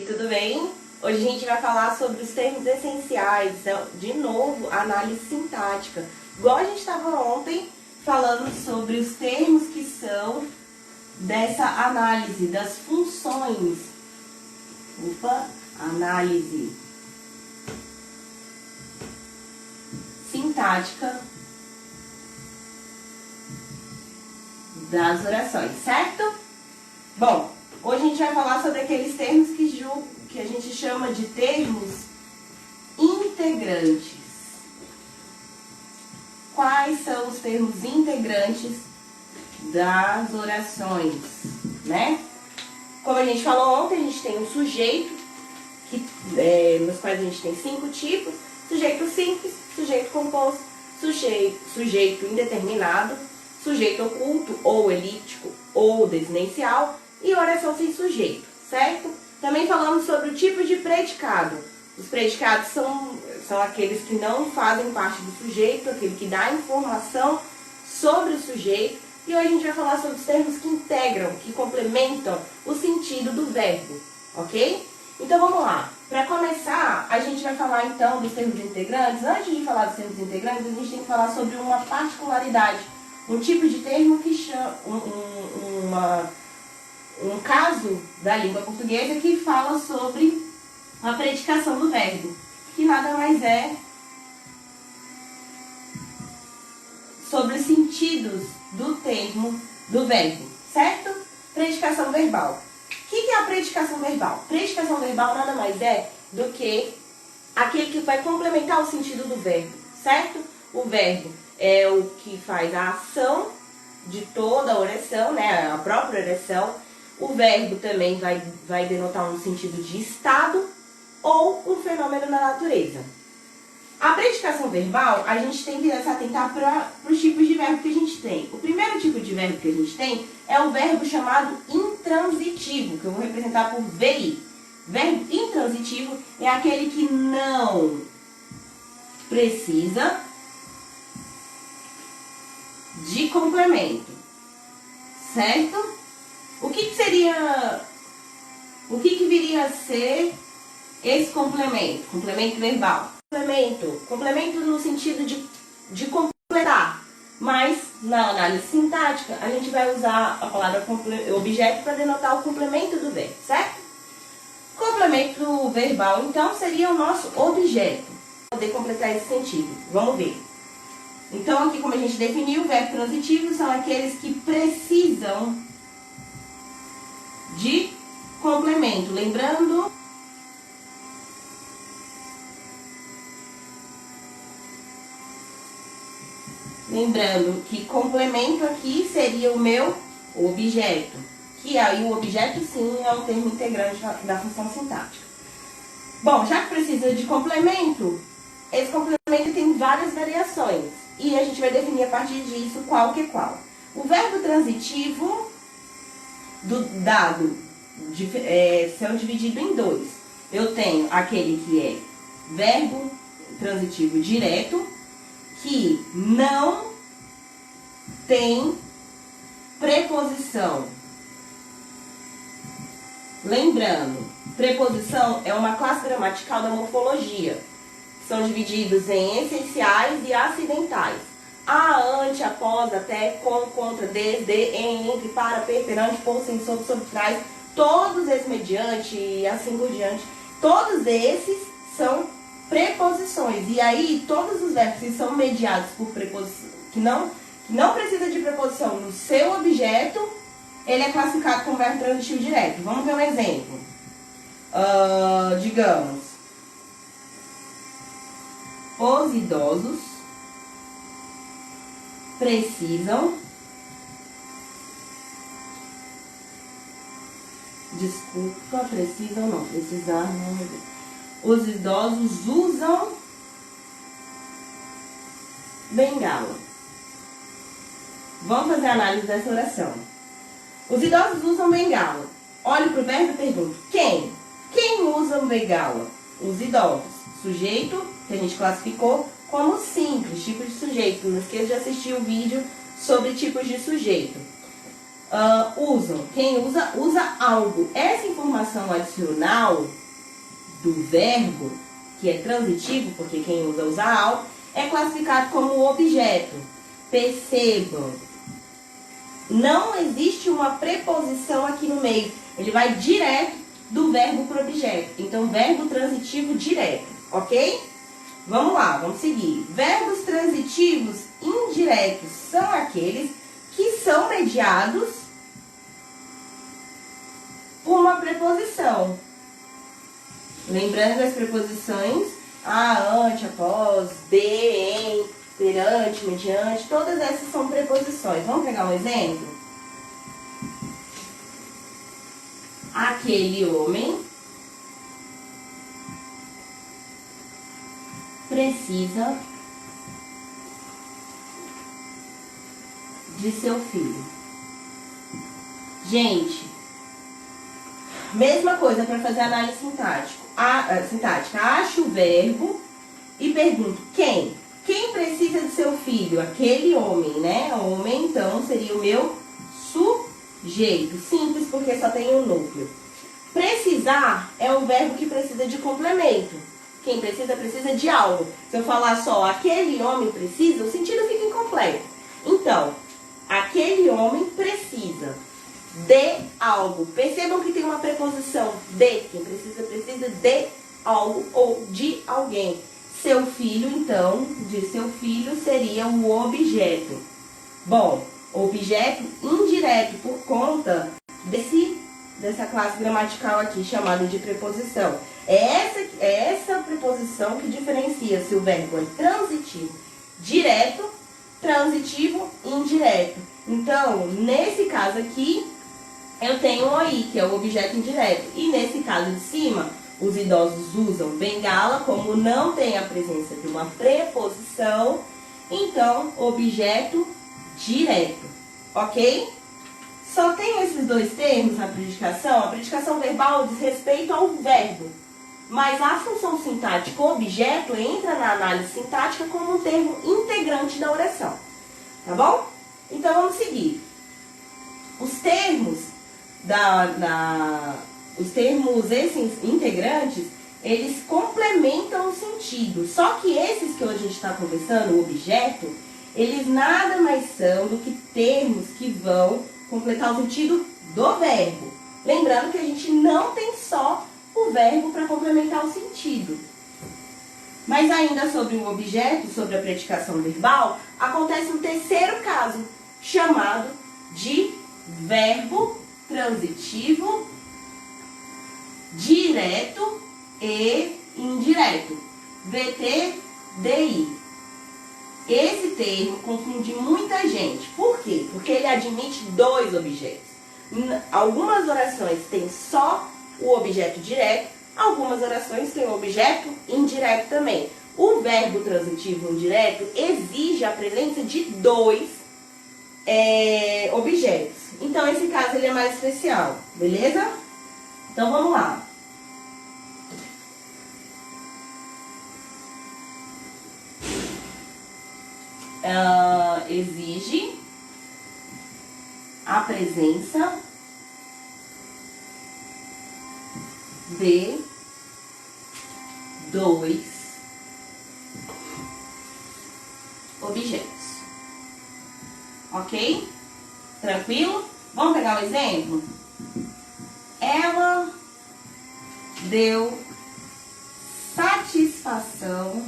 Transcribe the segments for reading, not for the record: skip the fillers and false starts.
Tudo bem? Hoje a gente vai falar sobre os termos essenciais, de novo, análise sintática. Igual a gente estava ontem falando sobre os termos que são dessa análise das funções. Análise sintática das orações, certo? Bom, hoje a gente vai falar sobre aqueles termos que a gente chama de termos integrantes. Quais são os termos integrantes das orações, né? Como a gente falou ontem, a gente tem um sujeito, nos quais a gente tem 5 tipos: sujeito simples, sujeito composto, sujeito indeterminado, sujeito oculto, ou elíptico, ou desinencial, e oração sem sujeito, certo? Também falamos sobre o tipo de predicado. Os predicados são aqueles que não fazem parte do sujeito, aquele que dá informação sobre o sujeito. E hoje a gente vai falar sobre os termos que integram, que complementam o sentido do verbo, ok? Então vamos lá. Para começar, a gente vai falar então dos termos integrantes. Antes de falar dos termos integrantes, a gente tem que falar sobre uma particularidade, um tipo de termo que chama um caso da língua portuguesa que fala sobre a predicação do verbo, que nada mais é sobre os sentidos do termo do verbo, certo? Predicação verbal. O que é a predicação verbal? Predicação verbal nada mais é do que aquele que vai complementar o sentido do verbo, certo? O verbo é o que faz a ação de toda a oração, né? A própria oração. O verbo também vai denotar um sentido de estado ou um fenômeno na natureza. A predicação verbal, a gente tem que se atentar para os tipos de verbo que a gente tem. O primeiro tipo de verbo que a gente tem é o verbo chamado intransitivo, que eu vou representar por VI. Verbo intransitivo é aquele que não precisa de complemento, certo? O que viria a ser esse complemento? Complemento verbal. Complemento no sentido de completar. Mas na análise sintática, a gente vai usar a palavra objeto para denotar o complemento do verbo, certo? Complemento verbal, então, seria o nosso objeto. Para poder completar esse sentido. Vamos ver. Então, aqui como a gente definiu, o verbo transitivo são aqueles que precisam de complemento. Lembrando que complemento aqui seria o meu objeto, que aí o objeto sim é um termo integrante da função sintática. Bom, já que precisa de complemento, esse complemento tem várias variações e a gente vai definir a partir disso qual que é qual. O verbo transitivo do dado são divididos em dois. Eu tenho aquele que é verbo transitivo direto, que não tem preposição. Lembrando, preposição é uma classe gramatical da morfologia. São divididos em essenciais e acidentais. A, ante, após, até, com, contra, desde, em, entre, para, perante, por, sem, sobre, trás. Todos esses mediante e assim por diante. Todos esses são preposições. E aí, todos os verbos que são mediados por preposição, que não precisa de preposição no seu objeto, ele é classificado como verbo transitivo direto. Vamos ver um exemplo. Digamos, os idosos precisam, precisar não. Os idosos usam bengala. Vamos fazer a análise dessa oração. Os idosos usam bengala. Olhe para o verbo e pergunto: quem? Quem usa bengala? Os idosos. Sujeito, que a gente classificou como simples, tipo de sujeito. Não esqueça de assistir o vídeo sobre tipos de sujeito. usam. Quem usa, usa algo. Essa informação adicional do verbo, que é transitivo, porque quem usa, usa algo, é classificado como objeto. Percebam, não existe uma preposição aqui no meio. Ele vai direto do verbo para o objeto. Então, verbo transitivo direto, ok? Vamos lá, vamos seguir. Verbos transitivos indiretos são aqueles que são mediados por uma preposição. Lembrando as preposições a, ante, após, de, em, perante, mediante, todas essas são preposições. Vamos pegar um exemplo? Aquele homem precisa de seu filho. Gente, mesma coisa para fazer análise sintática. Acho o verbo e pergunto quem? Quem precisa de seu filho? Aquele homem, né? Homem, então, seria o meu sujeito. Simples, porque só tem um núcleo. Precisar é um verbo que precisa de complemento. Quem precisa, precisa de algo. Se eu falar só aquele homem precisa, o sentido fica incompleto. Então, aquele homem precisa de algo. Percebam que tem uma preposição de. Quem precisa, precisa de algo ou de alguém. Seu filho, então, de seu filho seria o objeto. Bom, objeto indireto por conta dessa classe gramatical aqui, chamada de preposição. É essa preposição que diferencia se o verbo é transitivo direto, transitivo indireto. Então, nesse caso aqui, eu tenho o aí, que é o objeto indireto. E nesse caso de cima, os idosos usam bengala, como não tem a presença de uma preposição, então, objeto direto, ok? Só tem esses dois termos na predicação. A predicação verbal diz respeito ao verbo, mas a função sintática objeto entra na análise sintática como um termo integrante da oração, tá bom? Então, vamos seguir. Os termos esses integrantes, eles complementam o sentido. Só que esses que hoje a gente está conversando, o objeto, eles nada mais são do que termos que vão completar o sentido do verbo. Lembrando que a gente não tem só o verbo para complementar o sentido. Mas ainda sobre o objeto, sobre a predicação verbal, acontece um terceiro caso, chamado de verbo transitivo direto e indireto. VTDI. Esse termo confunde muita gente. Por quê? Porque ele admite dois objetos. Algumas orações têm só o objeto direto, algumas orações têm o objeto indireto também. O verbo transitivo indireto exige a presença de dois objetos. Então, esse caso ele é mais especial, beleza? Então, vamos lá. Exige a presença de dois objetos. Ok? Tranquilo? Vamos pegar um exemplo? Ela deu satisfação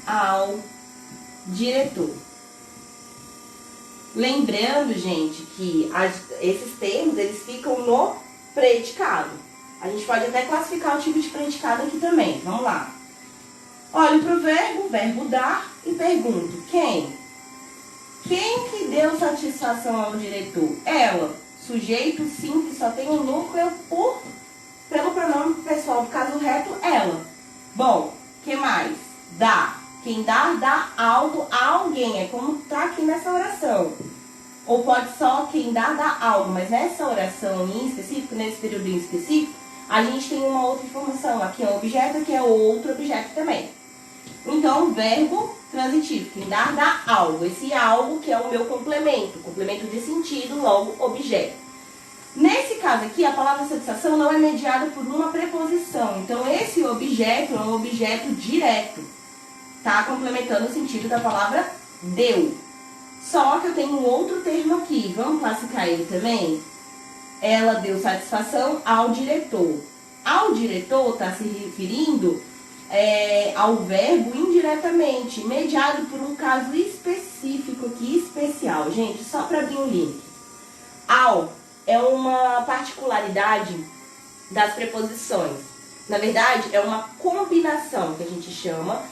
ao diretor. Lembrando, gente, que esses termos, eles ficam no predicado. A gente pode até classificar o tipo de predicado aqui também. Vamos lá. Olho para o verbo dar, e pergunto, quem? Quem que deu satisfação ao diretor? Ela. Sujeito simples, só tem um núcleo pelo pronome pessoal do caso reto, ela. Bom, que mais? Dá. Quem dá algo a alguém. É como tá aqui nessa oração. Ou pode só quem dá algo. Mas nessa oração em específico, nesse período em específico, a gente tem uma outra informação. Aqui é um objeto, aqui é outro objeto também. Então, verbo transitivo. Quem dá algo. Esse algo que é o meu complemento de sentido, logo objeto. Nesse caso aqui, a palavra satisfação não é mediada por uma preposição. Então, esse objeto é um objeto direto. Tá complementando o sentido da palavra deu. Só que eu tenho um outro termo aqui. Vamos classificar ele também? Ela deu satisfação ao diretor. Ao diretor está se referindo ao verbo indiretamente, mediado por um caso específico aqui, especial. Gente, só para abrir um link. Ao é uma particularidade das preposições. Na verdade, é uma combinação que a gente chama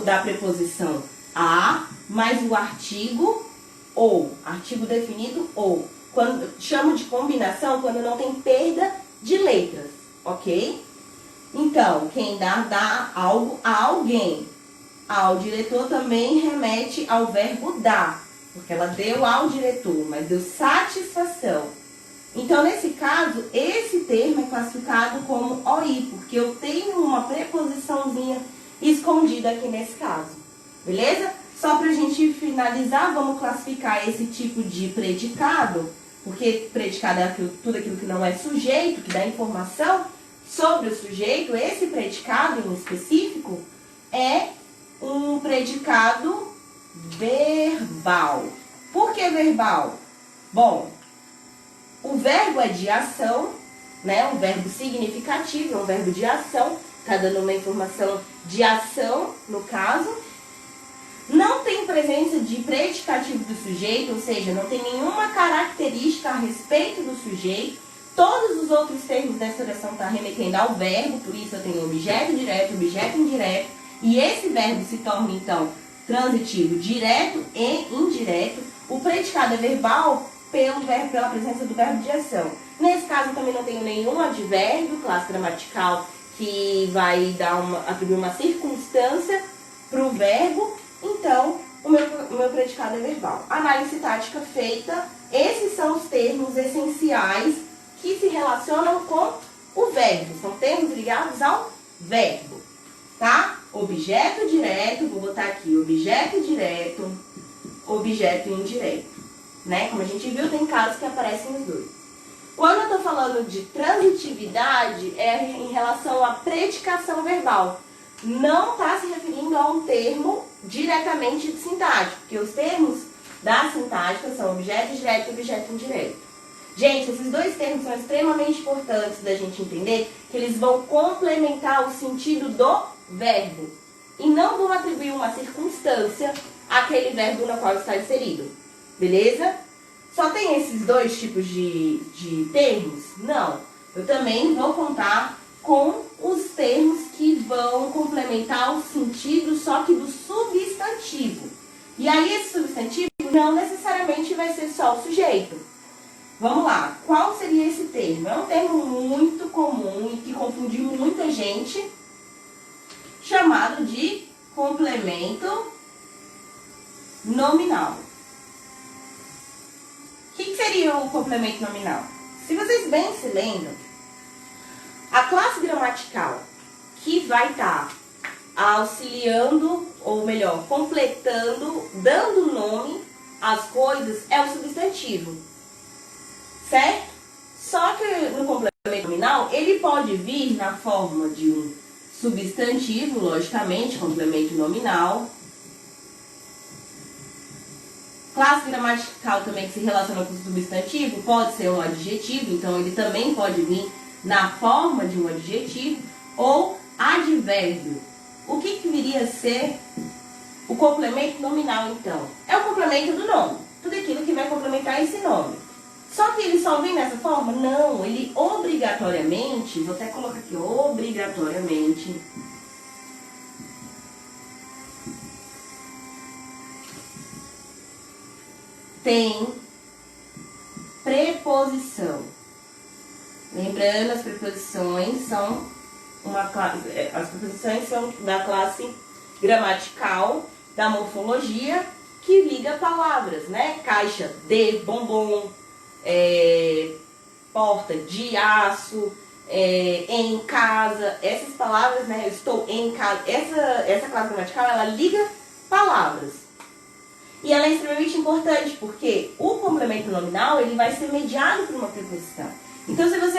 da preposição a mais o artigo ou, artigo definido ou. Chamo de combinação quando não tem perda de letras, ok? Então, quem dá algo a alguém. Ao diretor também remete ao verbo dar, porque ela deu ao diretor, mas deu satisfação. Então, nesse caso, esse termo é classificado como OI, porque eu tenho uma preposiçãozinha escondida aqui nesse caso. Beleza? Só pra gente finalizar, vamos classificar esse tipo de predicado, porque predicado é tudo aquilo que não é sujeito, que dá informação sobre o sujeito. Esse predicado em específico é um predicado verbal. Por que verbal? Bom, o verbo é de ação, né? Um verbo significativo, é um verbo de ação. Está dando uma informação de ação, no caso. Não tem presença de predicativo do sujeito, ou seja, não tem nenhuma característica a respeito do sujeito. Todos os outros termos dessa oração estão remetendo ao verbo, por isso eu tenho objeto direto, objeto indireto. E esse verbo se torna, então, transitivo direto e indireto. O predicado é verbal pela presença do verbo de ação. Nesse caso, eu também não tenho nenhum advérbio, classe gramatical, que vai atribuir uma circunstância para o verbo. Então, o meu predicado é verbal. Análise tática feita. Esses são os termos essenciais que se relacionam com o verbo. São termos ligados ao verbo, tá? Objeto direto, vou botar aqui, objeto direto, objeto indireto, né? Como a gente viu, tem casos que aparecem os dois. Quando eu tô falando de transitividade, é em relação à predicação verbal. Não está se referindo a um termo diretamente sintático, porque os termos da sintática são objeto direto e objeto indireto. Gente, esses dois termos são extremamente importantes da gente entender, que eles vão complementar o sentido do verbo e não vão atribuir uma circunstância àquele verbo no qual está inserido. Beleza? Só tem esses dois tipos de termos? Não. Eu também vou contar com os termos que vão complementar o sentido, só que do substantivo. E aí esse substantivo não necessariamente vai ser só o sujeito. Vamos lá, qual seria esse termo? É um termo muito comum e que confunde muita gente, chamado de complemento nominal. O que seria o complemento nominal? Se vocês bem se lembram, a classe gramatical que vai estar auxiliando, ou melhor, completando, dando nome às coisas é o substantivo, certo? Só que no complemento nominal, ele pode vir na forma de um substantivo, logicamente, complemento nominal. Classe gramatical também que se relaciona com o substantivo pode ser um adjetivo, então ele também pode vir na forma de um adjetivo, ou advérbio. O que viria a ser o complemento nominal, então? É o complemento do nome, tudo aquilo que vai complementar esse nome. Só que ele só vem dessa forma? Não, ele obrigatoriamente, vou até colocar aqui, obrigatoriamente, tem preposição. Lembrando, as preposições são as preposições são da classe gramatical, da morfologia, que liga palavras, né? Caixa de bombom, porta de aço, em casa. Essas palavras, né? Eu estou em casa. Essa classe gramatical, ela liga palavras. E ela é extremamente importante porque o complemento nominal ele vai ser mediado por uma preposição. Então, se você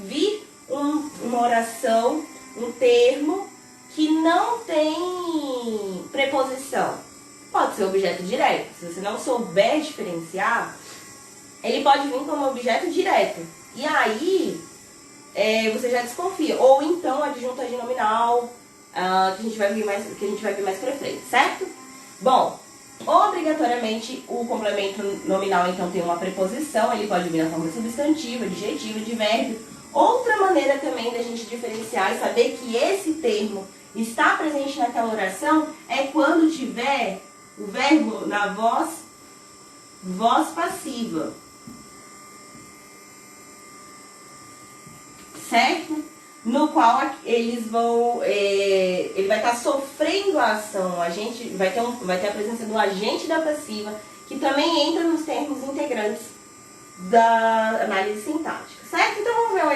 vir uma oração, um termo que não tem preposição, pode ser objeto direto. Se você não souber diferenciar, ele pode vir como objeto direto. E aí, você já desconfia. Ou então, adjunto adnominal, que a gente vai ver mais pra frente, certo? Bom, obrigatoriamente o complemento nominal, então, tem uma preposição. Ele pode vir na forma substantiva, adjetiva, advérbio. Outra maneira também da gente diferenciar e saber que esse termo está presente naquela oração é quando tiver o verbo na voz passiva. Certo? No qual eles vão, ele vai estar sofrendo a ação, vai ter a presença do agente da passiva, que também entra nos termos integrantes da análise sintática, certo? Então vamos ver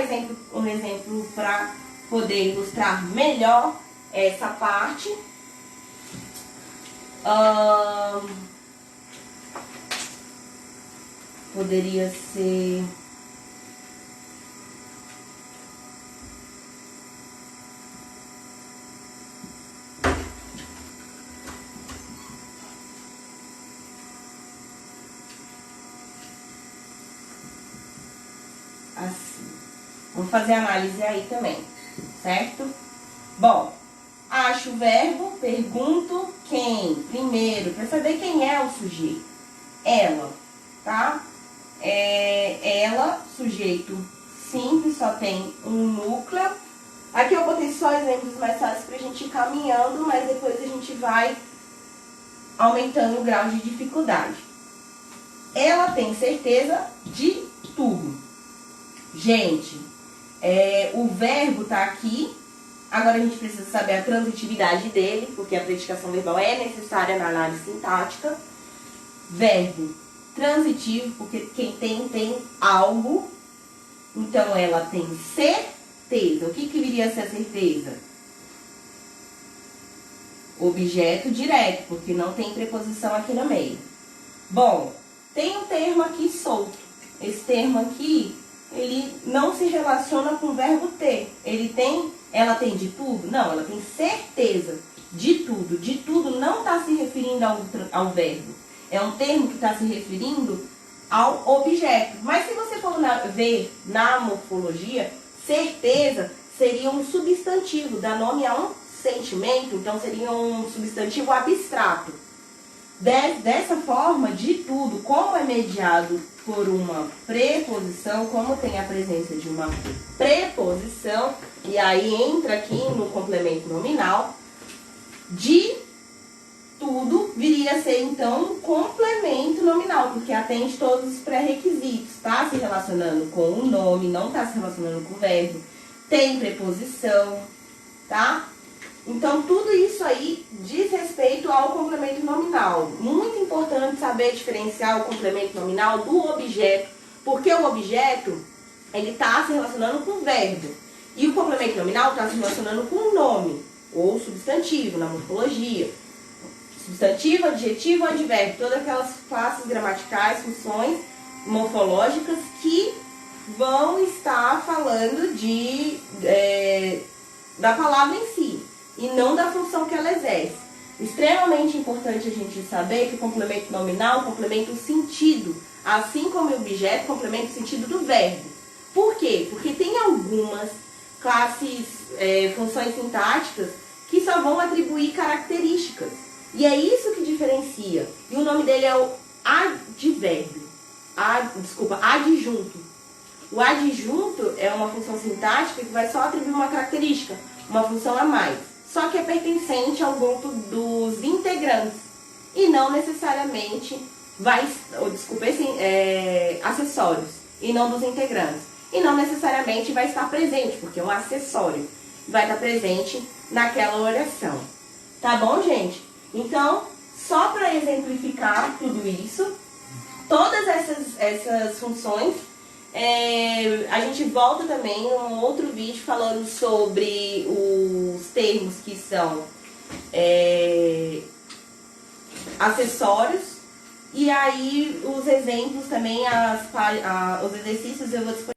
um exemplo para poder ilustrar melhor essa parte. Poderia ser... assim. Vamos fazer análise aí também, certo? Bom, acho o verbo, pergunto quem. Primeiro, para saber quem é o sujeito. Ela, tá? Ela, sujeito simples, só tem um núcleo. Aqui eu botei só exemplos mais fáceis pra gente ir caminhando, mas depois a gente vai aumentando o grau de dificuldade. Ela tem certeza de tudo. Gente, o verbo tá aqui. Agora a gente precisa saber a transitividade dele, porque a predicação verbal é necessária na análise sintática. Verbo transitivo, porque quem tem algo. Então ela tem certeza. O que viria a ser a certeza? Objeto direto, porque não tem preposição aqui no meio. Bom, tem um termo aqui solto. Esse termo aqui, ele não se relaciona com o verbo ter. Ela tem de tudo? Não, ela tem certeza de tudo. De tudo não está se referindo ao verbo. É um termo que está se referindo ao objeto. Mas se você for ver na morfologia, certeza seria um substantivo, dá nome a um sentimento, então seria um substantivo abstrato. Dessa forma, de tudo, como é mediado por uma preposição, como tem a presença de uma preposição, e aí entra aqui no complemento nominal, de tudo viria a ser, então, um complemento nominal, porque atende todos os pré-requisitos. Está se relacionando com o nome, não está se relacionando com o verbo, tem preposição, tá? Então, tudo isso aí diz respeito ao complemento nominal. Muito importante saber diferenciar o complemento nominal do objeto, porque o objeto, ele está se relacionando com o verbo. E o complemento nominal está se relacionando com o nome, ou substantivo, na morfologia. Substantivo, adjetivo, advérbio, todas aquelas classes gramaticais, funções morfológicas que vão estar falando da palavra em si, e não da função que ela exerce. Extremamente importante a gente saber que o complemento nominal complementa o sentido, assim como o objeto complementa o sentido do verbo. Por quê? Porque tem algumas classes, funções sintáticas que só vão atribuir características. E é isso que diferencia. E o nome dele é o advérbio. Adjunto. O adjunto é uma função sintática que vai só atribuir uma característica, uma função a mais. Só que é pertencente ao grupo dos integrantes. E não necessariamente acessórios. E não dos integrantes. E não necessariamente vai estar presente, porque é um acessório. Vai estar presente naquela oração. Tá bom, gente? Então, só para exemplificar tudo isso, todas essas funções, a gente volta também em um outro vídeo falando sobre os termos que são acessórios. E aí os exemplos também, os exercícios eu vou disponibilizar